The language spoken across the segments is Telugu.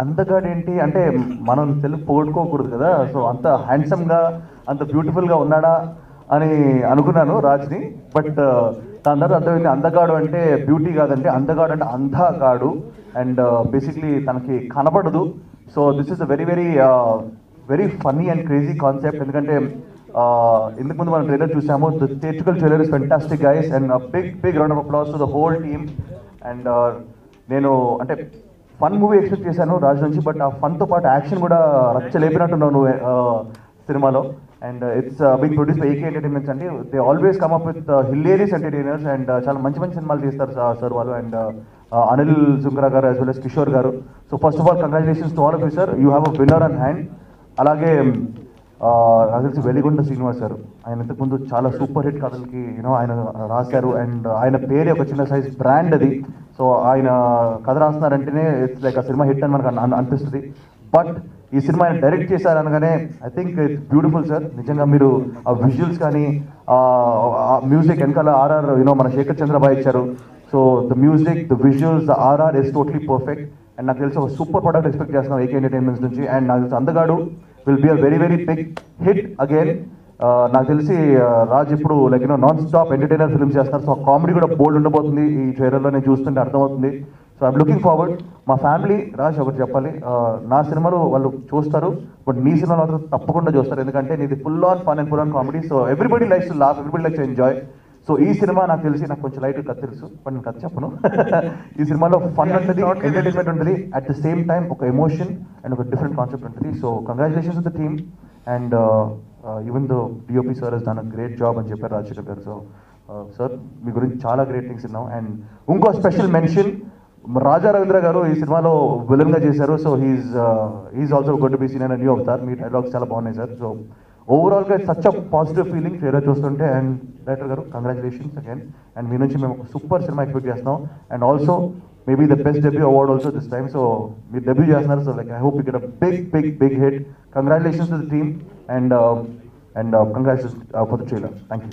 అందగాడు ఏంటి అంటే మనం తెలుగు పోగొట్టుకోకూడదు కదా. సో అంత హ్యాండ్సమ్గా అంత బ్యూటిఫుల్గా ఉన్నాడా అని అనుకున్నాను రాజ్ని. బట్ దాని తర్వాత అర్థమైంది అందగాడు అంటే బ్యూటీ కాదంటే అందగాడు అంటే అంధగాడు. అండ్ బేసిక్లీ తనకి కనపడదు. So this is a very very very funny and crazy concept. ఎందుకంటే ఇందుకు ముందు మనం ట్రైలర్ చూసాము. The theatrical trailer is fantastic guys and big round of applause to the whole team. And నేను అంటే ఫన్ మూవీ ఎక్స్పెక్ట్ చేశాను రాజు నుంచి, బట్ ఆ ఫన్తో పాటు యాక్షన్ కూడా రచ్చ లేపినట్టున్నావు నువ్వు సినిమాలో. And it's big produce by AK entertainments అండి. They always come up with hilarious entertainers and చాలా మంచి మంచి సినిమాలు తీస్తారు సార్ వాళ్ళు. అండ్ అనిల్ సుంకరా గారు యాజ్ వెల్ as కిషోర్ గారు. So first of all congratulations to all of you sir. You have a winner on hand. అలాగే నాకు తెలిసి వెలిగొండ శ్రీనివాస్ గారు, ఆయన ఇంతకుముందు చాలా సూపర్ హిట్ కథలకి ఆయన రాశారు. అండ్ ఆయన పేరే ఒక చిన్న సైజ్ బ్రాండ్ అది. సో ఆయన కథ రాస్తున్నారంటేనే ఇట్స్ లైక్ ఆ సినిమా హిట్ అని మనకు అనిపిస్తుంది. బట్ ఈ సినిమా ఆయన డైరెక్ట్ చేశారనగానే I think it's beautiful sir. నిజంగా మీరు ఆ విజువల్స్ కానీ మ్యూజిక్ వెనకాల ఆర్ఆర్ మన శేఖర్ చంద్రబాయ్ ఇచ్చారు. So the music, the visuals, the RR is totally perfect. And నాకు తెలిసి ఒక సూపర్ ప్రొడక్ట్ ఎక్స్పెక్ట్ చేస్తున్నాం ఏకే ఎంటర్టైన్మెంట్స్ నుంచి. అండ్ నాకు తెలిసి Andhagadu will be a very very big hit again. నాకు తెలిసి రాజ్ ఇప్పుడు like non stop entertainer films చేస్తున్నారు. సో కామెడీ కూడా బోల్డ్ ఉండబోతుంది ఈ ట్రైలర్లో నేను చూస్తుంటే అర్థమవుతుంది. So I'm looking forward. మా ఫ్యామిలీ రాజ్ ఒకటి చెప్పాలి, నా సినిమాలు వాళ్ళు చూస్తారు, బట్ నీ సినిమాలు మాత్రం తప్పకుండా చూస్తారు. ఎందుకంటే నీది full on fun and full on comedy. So everybody likes to laugh, everybody likes to enjoy. So ఈ సినిమా నాకు తెలిసి నాకు కొంచెం లైట్ కథ తెలుసు, బట్ నేను కథ చెప్పను. ఈ సినిమాలో ఫన్ ఉంటుంది, ఎంటర్టైన్మెంట్ ఉంటుంది, అట్ ద సేమ్ టైం ఒక ఎమోషన్ అండ్ ఒక డిఫరెంట్ కాన్సెప్ట్ ఉంటుంది. So congratulations to the team. And even though DOP sir has done a great job అని చెప్పారు రాజశేఖర్ గారు. సో సార్ మీ గురించి చాలా గ్రేట్ థింగ్స్ విన్నాం. అండ్ ఇంకో స్పెషల్ మెన్షన్, రాజా రవీంద్ర గారు ఈ సినిమాలో విలన్గా చేశారు. So he's also going to be seen in new avatar. మీ డైలాగ్స్ చాలా బాగున్నాయి సార్. సో ఓవరాల్గా such a positive feeling trailer చూస్తుంటే. అండ్ డైరెక్టర్ గారు కంగ్రాచులేషన్స్ అగైన్. అండ్ మీ నుంచి మేము ఒక సూపర్ సినిమా ఎక్స్పెక్ట్ చేస్తున్నాం. And also maybe the best debut award also this time. So మీరు డెబ్యూ చేస్తున్నారు. So like I hope you get a big big big hit. Congratulations to the team and congratulations for the trailer. Thank you.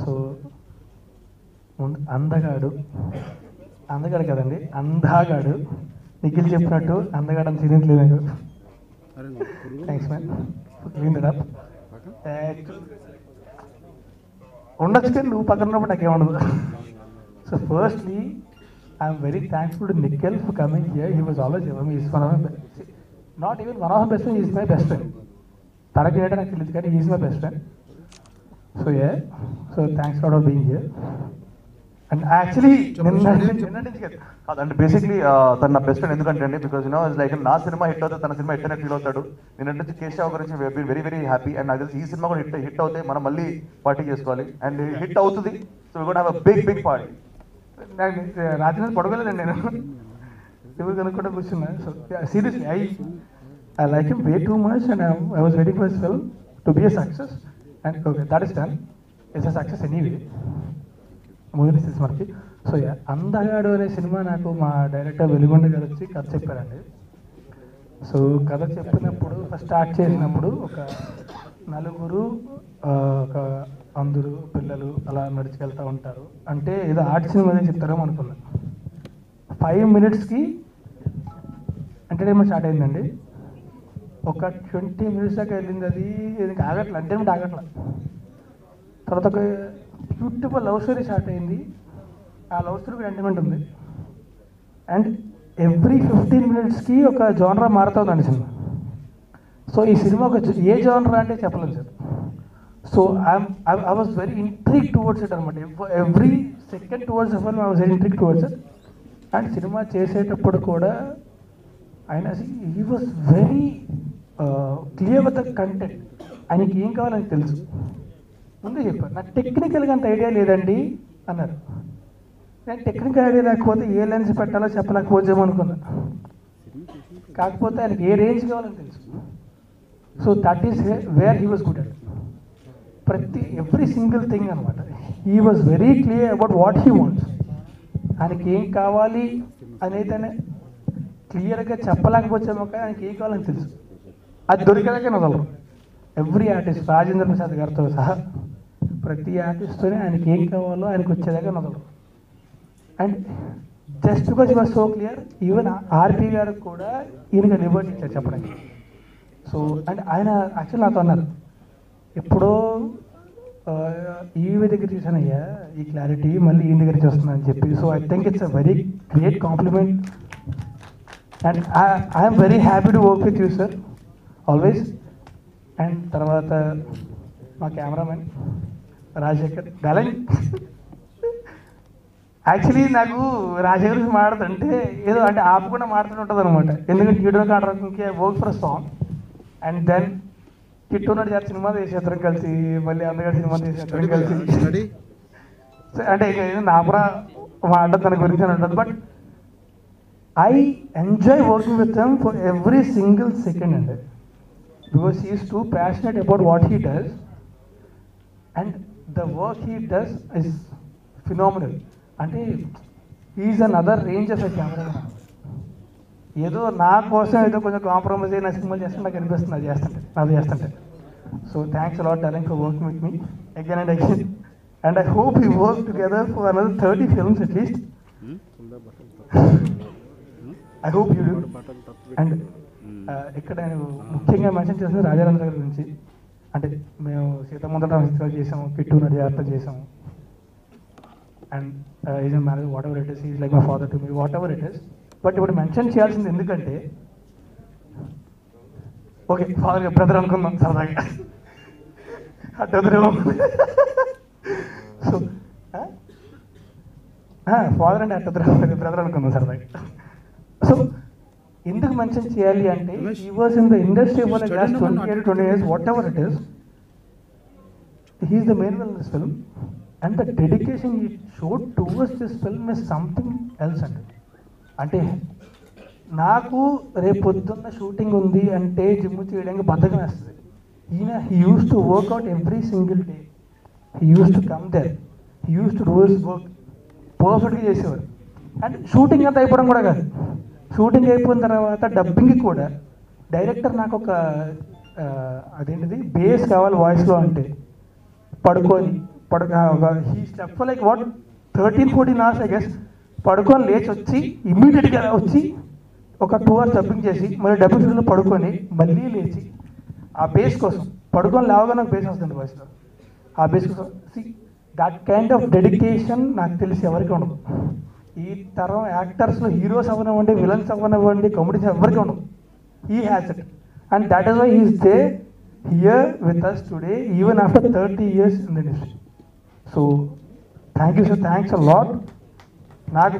So Andhagadu కదండి, అందాగాడు. నిఖిల్ చెప్పినట్టు అందగాడు అని తినట్లేదు. Thanks man clean that up. ఉండొచ్చు కానీ నువ్వు పక్కన ఉన్నప్పుడు నాకేముండదు. So firstly I'm very thankful to Nikhil for coming here. He was always is one of my not even one of my best friend, is my best friend. తనకి ఏంటో నాకు తెలియదు కానీ is my best friend. So so thanks for being here. And actually అంటే బేసిక్లీ తన నా బెస్ట్ ఫ్రెండ్ ఎందుకంటే అండి, బికాజ్ లైక్ నా సినిమా హిట్ అవుతుంది, తన సినిమా హిట్ అయినా ఫీల్ అవుతాడు. నేను కేశవ గురించి వెరీ వెరీ హ్యాపీ. అండ్ నాకు తెలిసి ఈ సినిమా కూడా హిట్ అవుతే మనం మళ్ళీ పార్టీ చేసుకోవాలి. అండ్ హిట్ అవుతుంది. So we gonna have a big big party. రాత్రి పడుకోలేదండి నేను, ఎవరు కనుక్కుంటే కూర్చున్నా. So seriously I like him way too much and I was waiting for his film to be a success. And okay that is done. It's a success anyway మొదటి సినిమాకి. సో అందగాడు అనే సినిమా నాకు మా డైరెక్టర్ వెలిగొండ గారు వచ్చి కథ చెప్పారండి. సో కథ చెప్పినప్పుడు ఫస్ట్ స్టార్ట్ చేసినప్పుడు ఒక నలుగురు ఒక అందరూ పిల్లలు అలా నడిచికెళ్తూ ఉంటారు అంటే ఏదో ఆర్ట్ సినిమా చెప్తారేమో అనుకున్నాను. 5 minutesకి ఎంటర్టైన్మెంట్ స్టార్ట్ అయిందండి. ఒక 20 minutes దాకా వెళ్ళింది. అది ఆగట్ల, ఎంటర్టైన్మెంట్ ఆగట్ల. తర్వాత ఒక బ్యూటిఫుల్ లవ్ స్టోరీ స్టార్ట్ అయింది. ఆ లవ్ స్టోరీకి ఎంటర్టైన్మెంట్ ఉంది. అండ్ ఎవ్రీ 15 minutesకి ఒక జోనరా మారుతుందండి సినిమా. సో ఈ సినిమా ఒక ఏ జోనరా అంటే చెప్పలేదు sir. So I was very intrigued towards it అనమాట. Every second towards I was very intrigued towards it. And cinema చేసేటప్పుడు కూడా ఆయన he was very clear with the content. ఆయనకి ఏం కావాలని తెలుసు. ముందే చెప్పారు, నాకు టెక్నికల్గా అంత ఐడియా లేదండి అన్నారు. నేను టెక్నికల్ ఐడియా లేకపోతే ఏ లెన్స్ పెట్టాలో చెప్పలేకపోతేమో అనుకున్నా. కాకపోతే ఆయనకి ఏ రేంజ్ కావాలని తెలుసు. So that is where he was good at. Every single thing అనమాట. He was very clear about what he wants. ఆయనకి ఏం కావాలి అనేది క్లియర్గా చెప్పలేకపోతేమో కానీ ఆయనకి ఏం కావాలని తెలుసు. అది దొరికేదాకే నదలరు. ఎవ్రీ ఆర్టిస్ట్, రాజేంద్ర ప్రసాద్ గారితో సహా ప్రతి ఆర్టిస్ట్తోనే ఆయనకి ఏం కావాలో ఆయనకు వచ్చేదాకా నదలరు. And just because you was so clear, even RP గారికి కూడా ఈయనకి లిబర్టీ ఇచ్చారు చెప్పడానికి. సో అండ్ ఆయన యాక్చువల్ నాతో అన్నారు, ఎప్పుడో ఈవీ దగ్గర చూసానయ్యా ఈ క్లారిటీ, మళ్ళీ ఈయన దగ్గర చూస్తున్నాను చెప్పి. So I think it's a very great compliment and I'm very happy to work with you sir always. And తర్వాత మా కెమెరామెన్ రాజశేఖర్ డార్లింగ్. యాక్చువల్లీ నాకు రాజశేఖర్ గురించి మాట్లాడుతుంటే ఏదో అంటే ఆపకుండా మాట్లాడుతుంటుంది అనమాట. ఎందుకంటే వీడియో కాంట్రాక్ట్కి work for song and then కిట్టున్నాడు జాతి సినిమా చేసేద్దరం కలిసి, మళ్ళీ అందగారి సినిమా చేసేద్దరం కలిసి. అంటే ఇక నాపురా మాట తన గురించి అని ఉంటుంది. But I enjoy working with them for every single second అండి, because he is too passionate about what he does and the work he does is phenomenal. అంటే is another range of a cameraman. ఏదో నా కోసం ఏదో కొంచెం కాంప్రమైజ్ అయ్యి నా సినిమాలు చేస్తుంటే నాకు అనిపిస్తుంది అది చేస్తుంటే. So thanks allot darling for working with me again and again and I hope you work together for another 30 films at least. I hope you do. And ఇక్కడ నేను ముఖ్యంగా మెన్షన్ చేసింది రాజారాంద్ర గారి గురించి. అంటే మేము సీతముందర చిత్రాలు చేసాము, కిట్టు నడియార్త చేసాము. And is a marriage what ever it is, is like my father to me what ever it is. But ఇప్పుడు మెన్షన్ చేయాల్సింది ఎందుకంటే, ఓకే ఫాదర్ బ్రదర్ అనుకుందాం సరదాగా, సో ఫాదర్ అంటే బ్రదర్ అనుకుందాం సరదాగా. సో ఎందుకు మెన్షన్ చేయాలి అంటే, he was in the industry for like last 20 years, what ever it is, he is the main villain in this film and the dedication he showed towards this film is something else అండి. అంటే నాకు రేపు పొద్దున్న షూటింగ్ ఉంది అంటే జిమ్ చేయడానికి బద్ధకం వేస్తుంది. ఈయన he used to workout every single day, he used to come there, he used to do his work పర్ఫెక్ట్గా చేసేవారు. అండ్ షూటింగ్ అంతా అయిపోవడం కూడా కాదు, షూటింగ్ అయిపోయిన తర్వాత డబ్బింగ్కి కూడా డైరెక్టర్ నాకు ఒక అదేంటిది బేస్ కావాలి వాయిస్లో అంటే పడుకొని he step like what 13-14 hours I guess. పడుకొని లేచి వచ్చి ఇమ్మీడియట్గా వచ్చి ఒక 2 hours డబ్బింగ్ చేసి మళ్ళీ డబ్బింగ్ స్టూడియోలో పడుకొని మళ్ళీ లేచి ఆ బేస్ కోసం పడుకొని లేవగా నాకు బేస్ వస్తుంది వాయిస్లో. ఆ బేస్ కోసం దట్ కైండ్ ఆఫ్ డెడికేషన్ నాకు తెలిసి ఎవరికి ఉండదు. ఈ తరం యాక్టర్స్లో హీరోస్ అవ్వనివ్వండి, విలన్స్ అవ్వనివ్వండి, కామెడీస్ ఎవరికి ఉండదు. He has it and that is why he is there here with us today even after 30 years in the industry. So thank you sir, thanks a lot. నాకు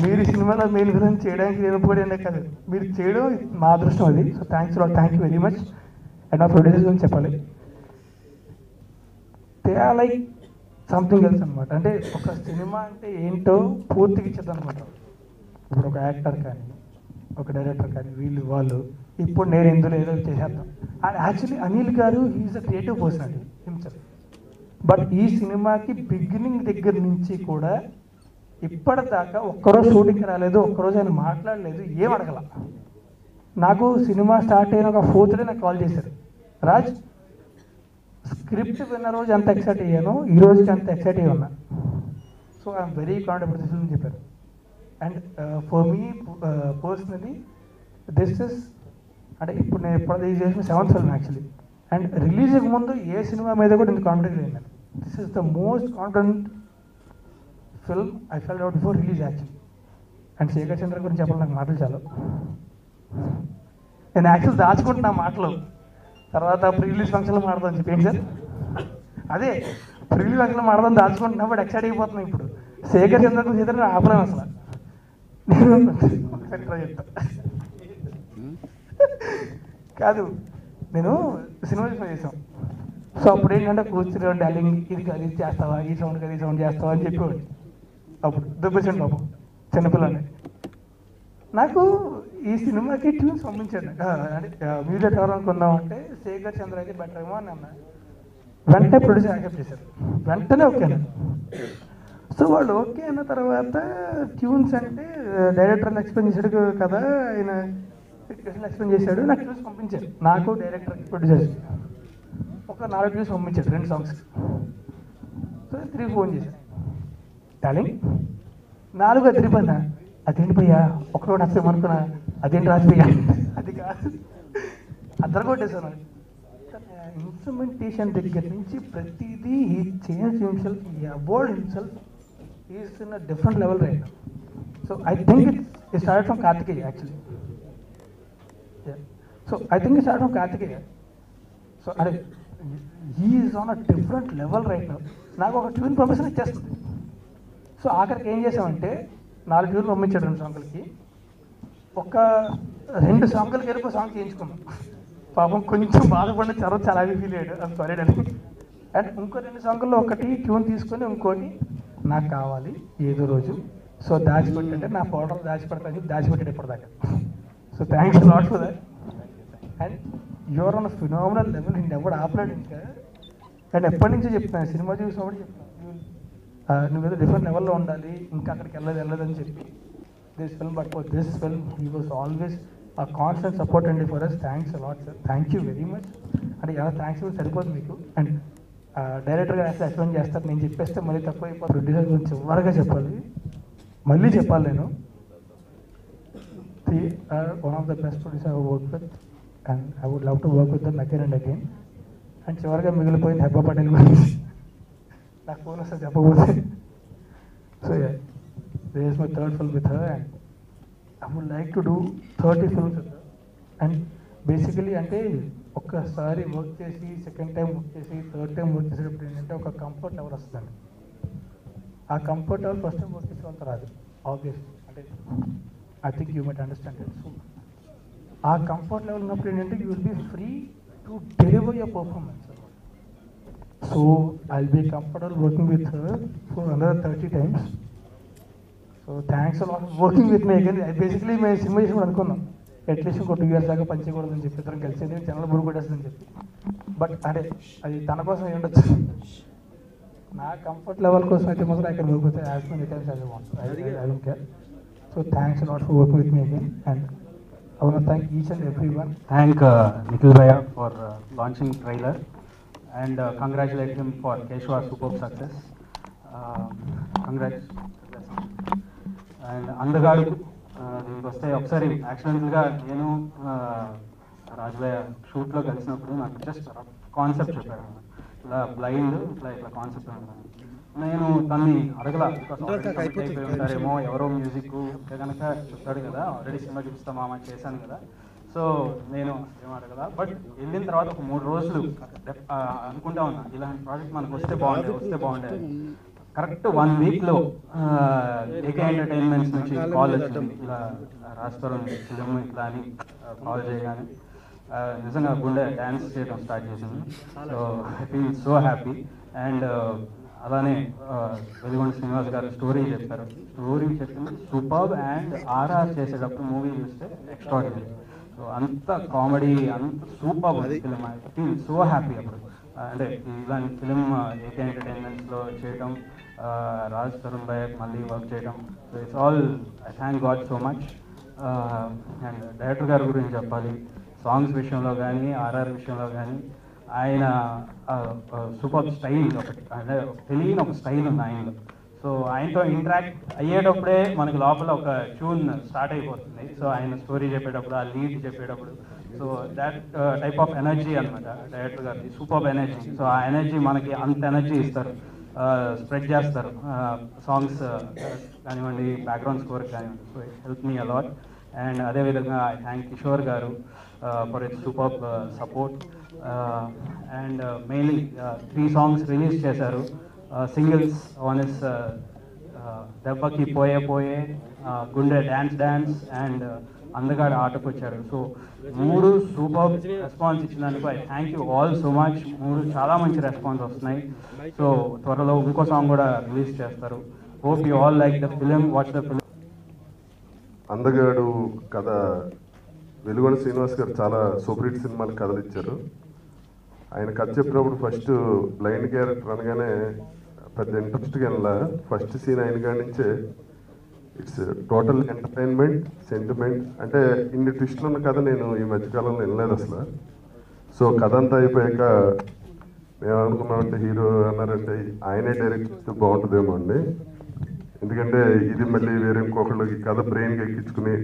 మీరు సినిమాలో మెయిన్ విలన్ చేయడానికి నేను పోయానే కాదు, మీరు చేయడం మా అదృష్టం అది. So thanks lot, thank you very much. And నా ప్రొడ్యూసర్స్ గురించి చెప్పాలి, they are like something else అనమాట. అంటే ఒక సినిమా అంటే ఏంటో పూర్తిగా ఇచ్చేద్దాం అనమాట. ఇప్పుడు ఒక యాక్టర్ కానీ ఒక డైరెక్టర్ కానీ వాళ్ళు ఇప్పుడు నేను ఇందులో ఏదో చేసేద్దాం. అండ్ యాక్చువల్లీ అనిల్ గారు ఈజ్ అ క్రియేటివ్ పర్సన్ అండి హిమ్సెల్ఫ్. బట్ ఈ సినిమాకి బిగినింగ్ దగ్గర నుంచి కూడా ఇప్పటిదాకా ఒక్కరోజు షూటింగ్కి రాలేదు, ఒక్కరోజు ఆయన మాట్లాడలేదు, ఏం అడగల. నాకు సినిమా స్టార్ట్ అయిన ఒక 4th day నాకు కాల్ చేశారు, రాజ్ స్క్రిప్ట్ విన్న రోజు ఎంత ఎక్సైట్ అయ్యాను, ఈ రోజుకి అంత ఎక్సైట్ అయ్యి ఉన్నా. So I'm very confident this film చెప్పారు. And for me personally this is అంటే ఇప్పుడు నేను ఎప్పుడు చేసిన 7th film యాక్చువల్లీ. అండ్ రిలీజ్కి ముందు ఏ సినిమా మీద కూడా ఇంత కాన్ఫిడెంట్ లేదు. This is the most confident film I felt out before release actually. And Shekhar Chandra గురించి చెప్పాలి, నాకు మాటలు చాలు. నేను యాక్చువల్ దాచుకుంటున్నా మాటలు, తర్వాత ప్రీ రిలీజ్ ఫంక్షన్లో మాడదాం చెప్పి. ఏంటి సార్ అదే ప్రీ రిలీజ్ ఫంక్షన్లో మాడదాం దాచుకుంటున్నా, బట్ ఎక్సైట్ అయిపోతున్నాయి. ఇప్పుడు శేఖర్ చంద్ర గురించి అయితే నేను ఆపలేను అసలు. నేను ఒకసారి ట్రై చెప్తాను కాదు, నేను సినిమా చేసాం. సో అప్పుడు ఏంటంటే కూర్చుని డార్లింగ్ ఇది అది చేస్తావా, ఈ సౌండ్ అది సౌండ్ చేస్తావా అని చెప్పేవాడు. అప్పుడు దుబ్బేసండి బాబు చిన్నపిల్లని. నాకు ఈ సినిమాకి ట్యూన్స్ పంపించాడు, అంటే మ్యూజిక్ ఎవరు అనుకుందాం అంటే శేఖర్ చంద్ర అయితే బెటర్ ఏమో అని అన్నా. వెంటనే ప్రొడ్యూసర్ యాక్సెప్ట్ చేశారు, వెంటనే ఓకేనా. సో వాళ్ళు ఓకే అన్న తర్వాత ట్యూన్స్ అంటే డైరెక్టర్ ఎక్స్ప్లెయిన్ చేశాడు కదా, ఆయన ఎక్స్ప్లెయిన్ చేశాడు, నాకు ట్యూన్స్ పంపించారు. నాకు డైరెక్టర్ ప్రొడ్యూసర్స్ ఒక 4 ట్యూన్స్ పంపించాడు 2 songs. సో 3 ఫోన్ చేశాను, డార్లింగ్ 4 తిరిగిపోయినా అదేంటి భయ్యా ఒకరోజు వస్తాం అనుకున్నా అదేంటి రాజుభయ్యా అది కాదు అద్దరు కొట్టేశాను. ఇన్స్ట్రుమెంటేషన్ దగ్గర నుంచి ప్రతిదీ ఈ చేంజ్ హిమ్సెల్ఫ్, ఈ award himself is in a different level right. So I think it start from Karthikeya actually. So I think it start from Karthikeya. So అదే he is on a different level right now. నాకు ఒక ట్యూన్ పర్మిషన్ ఇచ్చేస్తుంది. సో ఆఖరికి ఏం చేసామంటే 4 ట్యూన్లు పంపించాడు 2 సాంగులకి. ఒక 2 సాంగులకి వెళ్ళి సాంగ్ చేయించుకున్నాం. పాపం కొంచెం బాధపడిన తర్వాత చాలా ఫీల్ అయ్యాడు, అది సారీ డాడీ. అండ్ ఇంకో 2 సాంగుల్లో ఒకటి ట్యూన్ తీసుకొని ఇంకోటి నాకు కావాలి ఏదో రోజు. సో దాచిపెట్టంటే నా ఫోటోలు దాచిపెడతాను చెప్పి దాచిపెట్టాడు ఇప్పటిదాకా. So thanks lot for that. And your on phenomenal level, నేను ఎవడు ఆపలేడు ఇంకా. అండ్ ఎప్పటి నుంచో చెప్తాను, సినిమా చూసినప్పుడు చెప్తాను నువ్వేదో డిఫరెంట్ లెవెల్లో ఉండాలి, ఇంకా అక్కడికి వెళ్ళదని చెప్పి. This film but for this film he was always a constant support అండి for us. Thanks a lot sir, thank you very much. అంటే ఎలా థ్యాంక్స్ కూడా సరిపోదు మీకు. అండ్ డైరెక్టర్గా అసలు ఎక్స్ప్లెయిన్ చేస్తారు, నేను చెప్పేస్తే మళ్ళీ తక్కువ అయిపోతుంది. ప్రొడ్యూసర్ గురించి చివరిగా చెప్పాలి, మళ్ళీ చెప్పాలి. నేను one of the best producer I work with and I would love to work with them again and again. And చివరిగా మిగిలిపోయింది హెబ్బా పటేల్ గురించి నాకు ఫోన్ వస్తే చెప్పబోతే. So this is my third film with her and I would like to do 30 films with her. And basically అంటే ఒక్కసారి వర్క్ చేసి సెకండ్ టైం వర్క్ చేసి థర్డ్ టైం వర్క్ చేసేటప్పుడు ఏంటంటే ఒక కంఫర్ట్ లెవెల్ వస్తుందండి. ఆ comfort level first time work చేసే వాళ్ళతో రాదు ఆబ్వియస్లీ. అంటే I think you might understand it. So ఆ కంఫర్ట్ లెవెల్ ఉన్నప్పుడు ఏంటంటే you will be free to deliver your performance. So I will be comfortable working with her for another 30 times. So thanks a lot for working with me again. Basically మేము సినిమా చేసి అనుకున్నాం అట్లీస్ట్ ఇంకో 2 years దాకా పనిచేయకూడదని చెప్పి, ఇద్దరం కలిసి ఛానల్ బురు కొట్టేస్తుందని చెప్పి. బట్ అంటే అది తన కోసం అయి ఉండొచ్చు, నా కంఫర్ట్ లెవెల్ కోసం అయితే మాత్రం ఇక్కడ వర్క్ అవుతాయి as many times as I want. I don't care. So thanks a lot for working with me again and I want to thank each and everyone. Thank Nikhil Bhaiya for launching trailer and congratulate him for Keshwa superb success. Congrats. And అందగాడు దీనికి వస్తే ఒకసారి యాక్సిడెంటల్గా నేను రాజుభయ్య షూట్లో కలిసినప్పుడు నాకు జస్ట్ కాన్సెప్ట్ చెప్పాడు, ఇలా బ్లైండ్ ఇట్లా కాన్సెప్ట్ ఉంటుంది. నేను తన్ని అడగల, ఉంటారేమో ఎవరో మ్యూజిక్ అంటే కనుక చెప్తాడు కదా, ఆల్రెడీ సినిమా చూపిస్తామా చేశాను కదా. సో నేను ఏం అడగల. బట్ వెళ్ళిన తర్వాత ఒక 3 రోజులు అనుకుంటా ఉన్నా ఇలాంటి ప్రాజెక్ట్ మనకు వస్తే బాగుండేది. కరెక్ట్ 1 weekలో ఏకే ఎంటర్టైన్మెంట్స్ నుంచి కాల్ వచ్చింది, ఇలా రాజపురం ఫిలిం ఇట్లా అని కాల్ చేయగానే నిజంగా గుండె డ్యాన్స్ చేయడం స్టార్ట్ చేసింది. So I feel so happy. And అలానే వెలిగొండ శ్రీనివాస్ గారు స్టోరీ చెప్పారు, స్టోరీ చెప్పింది సూపర్బ్. అండ్ ఆర్ఆర్ చేసేటప్పుడు మూవీ చూస్తే ఎక్స్ట్రాడినరీ. సో అంత కామెడీ, అంత superb film. I feel so happy. అప్పుడు అంటే ఇలాంటి ఫిలిం ఏకే ఎంటర్టైన్మెంట్స్లో చేయడం, రాజ్ తరుణ్ భయ్యకి మళ్ళీ వర్క్ చేయడం, so it's all I thank God so much. And director గారి గురించి చెప్పాలి, సాంగ్స్ విషయంలో కానీ ఆర్ఆర్ విషయంలో కానీ ఆయన సూపర్ స్టైల్, ఒకటి అంటే తెలియని ఒక స్టైల్ ఉంది ఆయనలో. సో ఆయనతో ఇంటరాక్ట్ అయ్యేటప్పుడే మనకి లోపల ఒక ట్యూన్ స్టార్ట్ అయిపోతుంది. సో ఆయన స్టోరీ చెప్పేటప్పుడు, ఆ లీడ్ చెప్పేటప్పుడు, so that type of energy అనమాట డైరెక్టర్ గారిది, సూపర్ ఎనర్జీ. సో ఆ ఎనర్జీ మనకి అంత ఎనర్జీ ఇస్తారు, స్ప్రెడ్ చేస్తారు సాంగ్స్ కానివ్వండి, బ్యాక్గ్రౌండ్ స్కోర్ కానివ్వండి. So it help me a lot. And అదేవిధంగా ఐ థ్యాంక్ కిషోర్ గారు for it's super support. And mainly 3 songs release చేశారు, సింగిల్స్. వన్ ఇస్ దెబ్బకి పోయే పోయే, గుండె డ్యాన్స్ అండ్ అందగాడు ఆటకు వచ్చారు. సో 3 సూపర్ రెస్పాన్స్ ఇచ్చినందుకు I thank you all so much. 3 చాలా మంచి రెస్పాన్స్ వస్తున్నాయి. సో త్వరలో ఇంకో సాంగ్ కూడా రిలీజ్ చేస్తారు. Hope you all like the film, watch the film. అందగాడు కథ వెలుగొండ శ్రీనివాస్ గారు చాలా సూపర్ హిట్ సినిమాలు కథలు ఇచ్చారు. ఆయన కథ చెప్పినప్పుడు ఫస్ట్ బ్లైండ్ క్యారెక్టర్ అనగానే పెద్ద ఇంట్రెస్ట్గా వెళ్ళా. ఫస్ట్ సీన్ అయిన కాడి నుంచే ఇట్స్ టోటల్ ఎంటర్టైన్మెంట్, సెంటిమెంట్. అంటే ఇన్ని ట్విస్టులు ఉన్న కథ నేను ఈ మధ్యకాలంలో వినలేదు అసలు. సో కథ అంతా అయిపోయాక మేము అనుకున్నామంటే హీరో అన్నారంటే ఆయనే డైరెక్ట్ చేస్తే బాగుంటుందేమో అండి. ఎందుకంటే ఇది మళ్ళీ వేరే ఇంకొకళ్ళకి కథ బ్రెయిన్కి ఎక్కించుకుని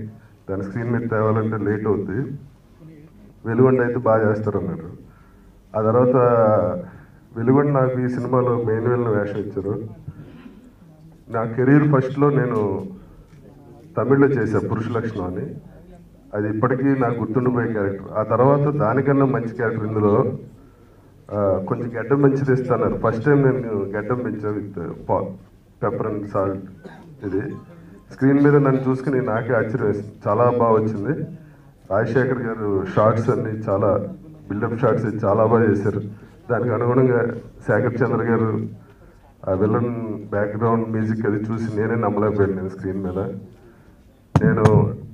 దాని స్క్రీన్ మీద తేవాలంటే లేట్ అవుద్ది. వెలుగొండ అయితే బాగా చేస్తారు అన్నారు. ఆ తర్వాత వెలుగొండ నాకు ఈ సినిమాలో మెయిన్ విలన్ వేషం ఇచ్చారు. నా కెరీర్ ఫస్ట్లో నేను తమిళ్లో చేశాను పురుష లక్షణం అని. అది ఇప్పటికీ నాకు గుర్తుండిపోయే క్యారెక్టర్. ఆ తర్వాత దానికన్నా మంచి క్యారెక్టర్ ఇందులో కొంచెం గడ్డం పెంచి తెస్తున్నారు. ఫస్ట్ టైం నేను గడ్డం పెంచా విత్ పెప్పర్ అండ్ సాల్ట్. ఇది స్క్రీన్ మీద నన్ను చూసుకుని నాకే ఆశ్చర్యం వేసింది, చాలా బాగా వచ్చింది. రాజశేఖర్ గారు షార్ట్స్ అన్ని చాలా బిల్డప్ షార్ట్స్ చాలా బాగా చేశారు. దానికి అనుగుణంగా శేఖర్ చంద్ర గారు ఆ విలన్ బ్యాక్గ్రౌండ్ మ్యూజిక్ అది చూసి నేనే నమ్మలేకపోయాను. నేను స్క్రీన్ మీద నేను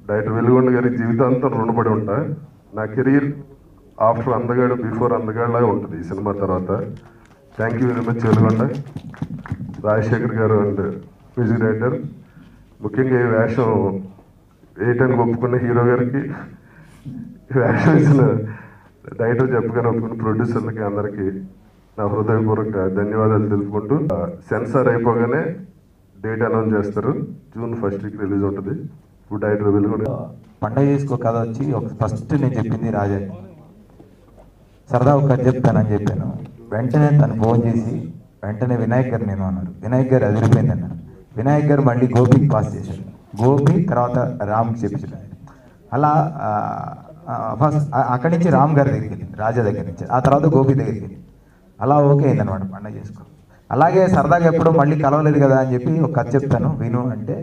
డైరెక్టర్ వెలుగొండ గారికి జీవితాంతం రుణపడి ఉంటా. నా కెరీర్ ఆఫ్టర్ అందగాడు బిఫోర్ అందగాడు లాగా ఉంటుంది ఈ సినిమా తర్వాత. Thank you very much Veligonda, Rajasekhar గారు అండ్ మ్యూజిక్ డైరెక్టర్. ముఖ్యంగా ఈ వేషం వేయటానికి ఒప్పుకున్న హీరో గారికి, వేషం ఇచ్చిన డైరెక్టర్ చెప్పగానే ఒప్పుకున్న ప్రొడ్యూసర్లకి అందరికీ నా హృదయపూర్వక ధన్యవాదాలు తెలుపుకుంటూ, సెన్సార్ అయిపోగానే డేట్ అనౌన్స్ చేస్తారు. June 1st రిలీజ్ ఉంటుంది. ఇప్పుడు డైరెక్టర్ వెలుగొండ పండగ చేసుకో కథ వచ్చి ఫస్ట్ నేను చెప్పింది రాజా, సరదా ఒక కథ చెప్తానని చెప్పాను. వెంటనే తను ఫోన్ చేసి వెంటనే వినాయక్ గారు నేను అన్నారు. వినాయక్ గారు అదిరిపోయింది అన్నారు. వినాయక్ గారు మళ్ళీ గోపికి పాస్ చేశారు. గోపి తర్వాత రామ్కి చెప్పించారు. అలా ఫస్ట్ అక్కడి నుంచి రామ్ గారి దగ్గరికి వెళ్ళింది, రాజా దగ్గర నుంచి. ఆ తర్వాత గోపి దగ్గరికి వెళ్ళింది. అలా ఓకే అయిందనమాట పండగ చేసుకో. అలాగే సరదాగా ఎప్పుడో మళ్ళీ కలవలేదు కదా అని చెప్పి ఒక కథ చెప్తాను విను అంటే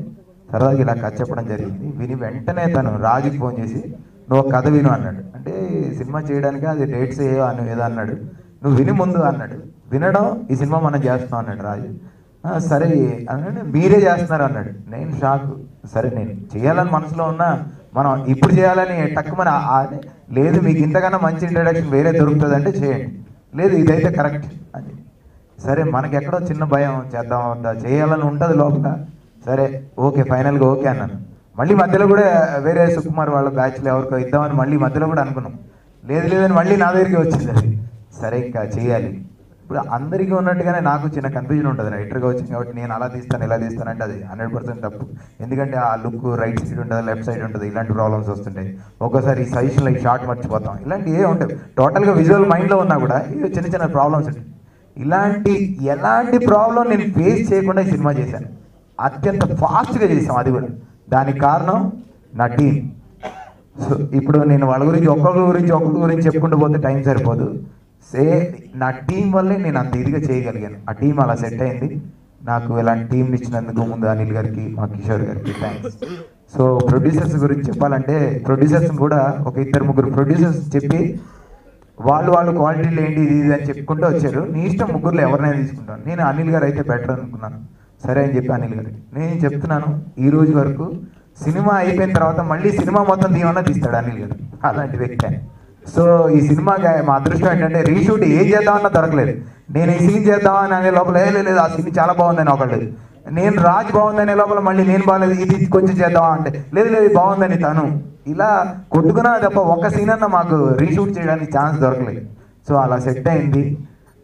సరదాగా ఇలా కథ చెప్పడం జరిగింది. విని వెంటనే తను రాజుకి ఫోన్ చేసి నువ్వు ఒక కథ విను అన్నాడు. అంటే సినిమా చేయడానికి అది డేట్స్ ఏదో అని ఏదో అన్నాడు. నువ్వు విని ముందు అన్నాడు. వినడం ఈ సినిమా మనం చేస్తున్నాం అన్నాడు రాజు. సరే అన్నాడు, మీరే చేస్తున్నారు అన్నాడు. నేను షాక్. సరే నేను చేయాలని మనసులో ఉన్నా మనం ఇప్పుడు చేయాలని టక్కుమని లేదు మీకు ఇంతకన్నా మంచి ఇంట్రడక్షన్ వేరే దొరుకుతుంది అంటే చేయండి, లేదు ఇదైతే కరెక్ట్ అని. సరే మనకి ఎక్కడో చిన్న భయం, చేద్దాం వద్దా చేయాలని ఉంటుంది లోపల. సరే ఓకే ఫైనల్గా ఓకే అన్నాను. మళ్ళీ మధ్యలో కూడా వేరే సుకుమార్ వాళ్ళ బ్యాచ్లో ఎవరికో ఇద్దామని మళ్ళీ మధ్యలో కూడా అనుకున్నాం. లేదని మళ్ళీ నా దగ్గరికి వచ్చింది అది. సరే ఇంకా చేయాలి. ఇప్పుడు అందరికీ ఉన్నట్టుగానే నాకు చిన్న కన్ఫ్యూజన్ ఉంటుంది. రైటర్గా వచ్చింది కాబట్టి నేను అలా తీస్తాను ఇలా తీస్తాను అంటే అది 100% తప్పు. ఎందుకంటే ఆ లుక్ రైట్ సైడ్ ఉంటుంది, లెఫ్ట్ సైడ్ ఉంటుంది, ఇలాంటి ప్రాబ్లమ్స్ వస్తుంటాయి. ఒక్కోసారి ఈ సజెషన్లో ఈ షార్ట్ మర్చిపోతాం, ఇలాంటి ఏ ఉంటాయి. టోటల్గా విజువల్ మైండ్లో ఉన్నా కూడా ఇవి చిన్న చిన్న ప్రాబ్లమ్స్ ఉంటాయి. ఎలాంటి ప్రాబ్లం నేను ఫేస్ చేయకుండా ఈ సినిమా చేశాను. అత్యంత ఫాస్ట్గా చేసాం. అది కూడా దానికి కారణం నా టీం. సో ఇప్పుడు నేను వాళ్ళ గురించి ఒక్కొక్కరి గురించి చెప్పుకుంటూ పోతే టైం సరిపోదు. నా టీం వల్లే నేను అంత ఇదిగా చేయగలిగాను. ఆ టీం అలా సెట్ అయింది. నాకు ఇలాంటి టీంని ఇచ్చినందుకు ముందు అనిల్ గారికి, మా కిషోర్ గారికి థ్యాంక్స్. సో ప్రొడ్యూసర్స్ గురించి చెప్పాలంటే ప్రొడ్యూసర్స్ కూడా ఒక 2-3 ప్రొడ్యూసర్స్ చెప్పి వాళ్ళు క్వాలిటీలు ఏంటి ఇది అని చెప్పుకుంటూ వచ్చారు. నీ ఇష్టం ముగ్గురులో ఎవరినైనా తీసుకుంటాను. నేను అనిల్ గారు అయితే బెటర్ అనుకున్నాను. సరే అని చెప్పి అనిల్ గారికి నేను చెప్తున్నాను, ఈ రోజు వరకు సినిమా అయిపోయిన తర్వాత మళ్ళీ సినిమా మొత్తం దీవన్నా తీస్తాడు అనిల్ గారు. అలాంటి వ్యక్తి. సో ఈ సినిమా మా అదృష్టం ఏంటంటే రీషూట్ ఏం చేద్దామన్నా దొరకలేదు. నేను ఈ సీన్ చేద్దామని అనే లోపల లేదు ఆ సీన్ చాలా బాగుందని ఒకళ్ళు, నేను రాజ్ బాగుందనే లోపల మళ్ళీ నేను బాగాలేదు ఇది కొంచెం చేద్దామా అంటే లేదు బాగుందని తను. ఇలా కొట్టుకున్నా తప్ప ఒక్క సీన్ అన్న మాకు రీషూట్ చేయడానికి ఛాన్స్ దొరకలేదు. సో అలా సెట్ అయింది.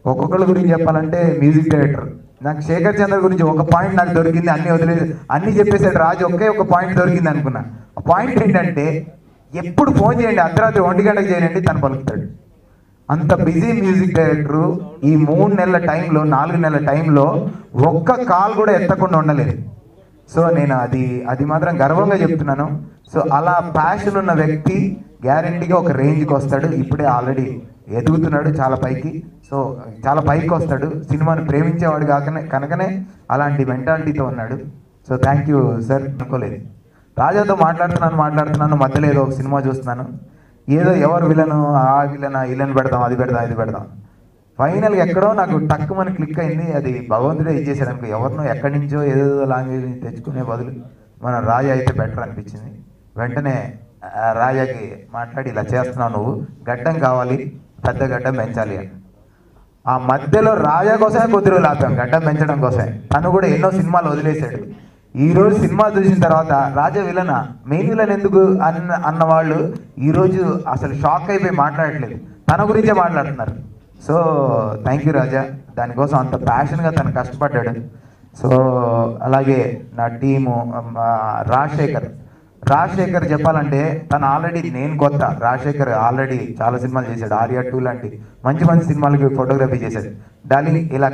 ఒక్కొక్కళ్ళ గురించి చెప్పాలంటే మ్యూజిక్ డైరెక్టర్ నాకు శేఖర్ చంద్ర గురించి ఒక పాయింట్ నాకు దొరికింది, అన్నీ వదిలేదు అన్నీ చెప్పేసాడు రాజు. ఒక పాయింట్ దొరికింది అనుకున్నా. ఆ పాయింట్ ఏంటంటే ఎప్పుడు ఫోన్ చేయండి, అర్ధరాత్రి 1 గంటకు చేయండి తను పలుకుతాడు. అంత బిజీ మ్యూజిక్ డైరెక్టరు ఈ 3 నెలల టైంలో 4 నెలల టైంలో ఒక్క కాల్ కూడా ఎత్తకుండా ఉండలేదు. సో నేను అది మాత్రం గర్వంగా చెప్తున్నాను. సో అలా ప్యాషన్ ఉన్న వ్యక్తి గ్యారంటీగా ఒక రేంజ్కి వస్తాడు. ఇప్పుడే ఆల్రెడీ ఎదుగుతున్నాడు చాలా పైకి. సో చాలా పైకి వస్తాడు. సినిమాని ప్రేమించేవాడు కనుకనే అలాంటి మెంటాలిటీతో ఉన్నాడు. So thank you sir. అనుకోలేదు రాజాతో మాట్లాడుతున్నాను మధ్యలో ఏదో ఒక సినిమా చూస్తున్నాను, ఏదో ఎవరు విలను విలన్ పెడదాం అది పెడదాం ఫైనల్గా ఎక్కడో నాకు టక్కుమని క్లిక్ అయింది. అది భగవంతుడే ఇచ్చేసాడు అనుకో. ఎవరినో ఎక్కడి నుంచో ఏదో లాంగ్వేజ్ తెచ్చుకునే బదులు మన రాజా అయితే బెటర్ అనిపించింది. వెంటనే రాజాకి మాట్లాడి ఇలా చేస్తున్నావు, నువ్వు గడ్డం కావాలి, పెద్ద గడ్డం పెంచాలి అని. ఆ మధ్యలో రాజా కోసమే కొద్ది రోజులు ఆపాం, గడ్డం పెంచడం కోసమే. తను కూడా ఎన్నో సినిమాలు వదిలేశాడు. ఈరోజు సినిమా చూసిన తర్వాత రాజా విలనా, మెయిన్ విలన్ ఎందుకు అన్న వాళ్ళు ఈరోజు అసలు షాక్ అయిపోయి మాట్లాడట్లేదు, తన గురించే మాట్లాడుతున్నారు. సో థ్యాంక్ యూ రాజా. దానికోసం అంత ప్యాషన్గా తను కష్టపడ్డాడు. సో అలాగే నా టీము రాజశేఖర్ చెప్పాలంటే తను ఆల్రెడీ, నేను కొత్త, రాజశేఖర్ ఆల్రెడీ చాలా సినిమాలు చేశాడు, ఆర్యా 2 లాంటి మంచి మంచి సినిమాలకి ఫోటోగ్రఫీ చేశాడు. డార్లింగ్ ఇలా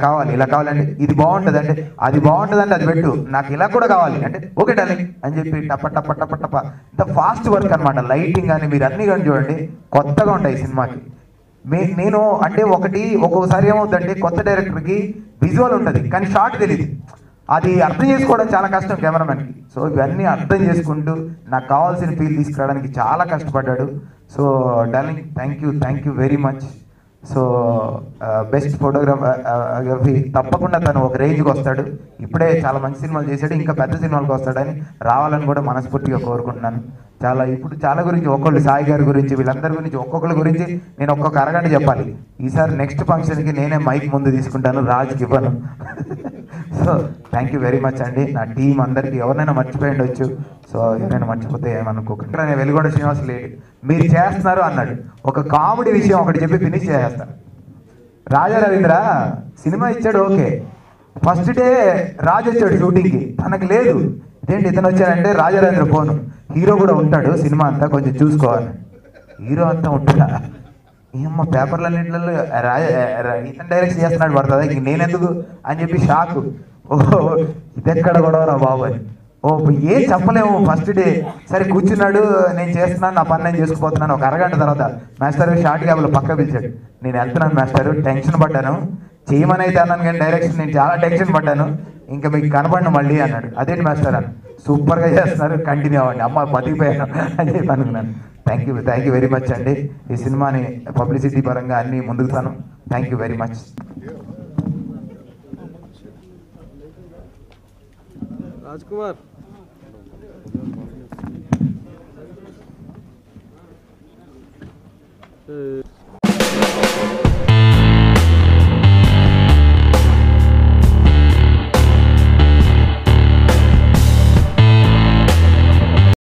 కావాలంటే ఇది బాగుంటుంది అంటే అది బాగుంటుందంటే అది పెట్టు, నాకు ఇలా కూడా కావాలి అంటే ఓకే డార్లింగ్ అని చెప్పి టప్ప ఇంత ఫాస్ట్ వర్క్ అనమాట. లైటింగ్ కానీ మీరు అన్ని కానీ చూడండి కొత్తగా ఉంటాయి ఈ సినిమాకి. నేను అంటే ఒక్కొక్కసారి ఏమవుతుందంటే కొత్త డైరెక్టర్కి విజువల్ ఉంటుంది కానీ షార్ట్ తెలియదు, అది అర్థం చేసుకోవడం చాలా కష్టం కెమెరామెన్కి. సో ఇవన్నీ అర్థం చేసుకుంటూ నాకు కావాల్సిన ఫీల్ తీసుకురావడానికి చాలా కష్టపడ్డాడు. So darling thank you very much. So best photography తప్పకుండా తను ఒక రేంజ్కి వస్తాడు. ఇప్పుడే చాలా మంచి సినిమాలు చేశాడు, ఇంకా పెద్ద సినిమాలకు వస్తాడని రావాలని కూడా మనస్ఫూర్తిగా కోరుకుంటున్నాను. ఇప్పుడు చాలా గురించి ఒక్కొక్కరు, సాయి గారి గురించి, వీళ్ళందరి గురించి ఒక్కొక్కరి గురించి నేను ఒక్కొక్క అరగంట చెప్పాలి. ఈసారి నెక్స్ట్ ఫంక్షన్కి నేనే మైక్ ముందు తీసుకుంటాను, రాజుకి ఇవ్వను. So thank you very much అండి. నా టీం అందరికీ ఎవరినైనా మర్చిపోయి ఉండొచ్చు, సో ఎవరైనా మర్చిపోతే ఏమనుకోకండి. నేను వెలుగొండ శ్రీనివాస్ లేడు, మీరు చేస్తున్నారు అన్నాడు. ఒక కామెడీ విషయం ఒకటి చెప్పి ఫినిష్ చేసేస్తాను. రాజా రవీంద్ర సినిమా ఇచ్చాడు, ఓకే. ఫస్ట్ డే రాజు వచ్చాడు షూటింగ్కి, తనకు లేదు. ఇదేంటి ఇతను వచ్చాడంటే రాజా రవీంద్ర ఫోను, హీరో కూడా ఉంటాడు సినిమా అంతా కొంచెం చూసుకోవాలి. హీరో అంతా ఉంటాడా? ఏమో పేపర్లన్నింటిలో ఇతను డైరెక్ట్ చేస్తున్నాడు పడుతుందా, ఇంక నేనెందుకు అని చెప్పి షాకు. ఓహో ఇదెక్కడ గొడవరా బాబు అని. ఏం చెప్పలేము ఫస్ట్ డే. సరే కూర్చున్నాడు, నేను చేస్తున్నాను, నా పని నేను చేసుకుపోతున్నాను. ఒక అరగంట తర్వాత మాస్టర్ షార్ట్ క్యాబ్లో పక్క పిలిచాడు. నేను వెళ్తున్నాను మాస్టర్, టెన్షన్ పడ్డాను, చేయమని అయితే అన్నాను కానీ డైరెక్షన్ నేను చాలా టెన్షన్ పడ్డాను, ఇంకా మీకు కనపడిన మళ్ళీ అన్నాడు. అదేంటి మాస్టర్ అని, సూపర్గా చేస్తున్నారు, కంటిన్యూ అవ్వండి, అమ్మ బతికిపోయాను అని చెప్పి అనుకున్నాను. థ్యాంక్ యూ వెరీ మచ్ అండి. ఈ సినిమాని పబ్లిసిటీ పరంగా అన్ని ముందుకు తాను. Thank you very much. Raj Kumar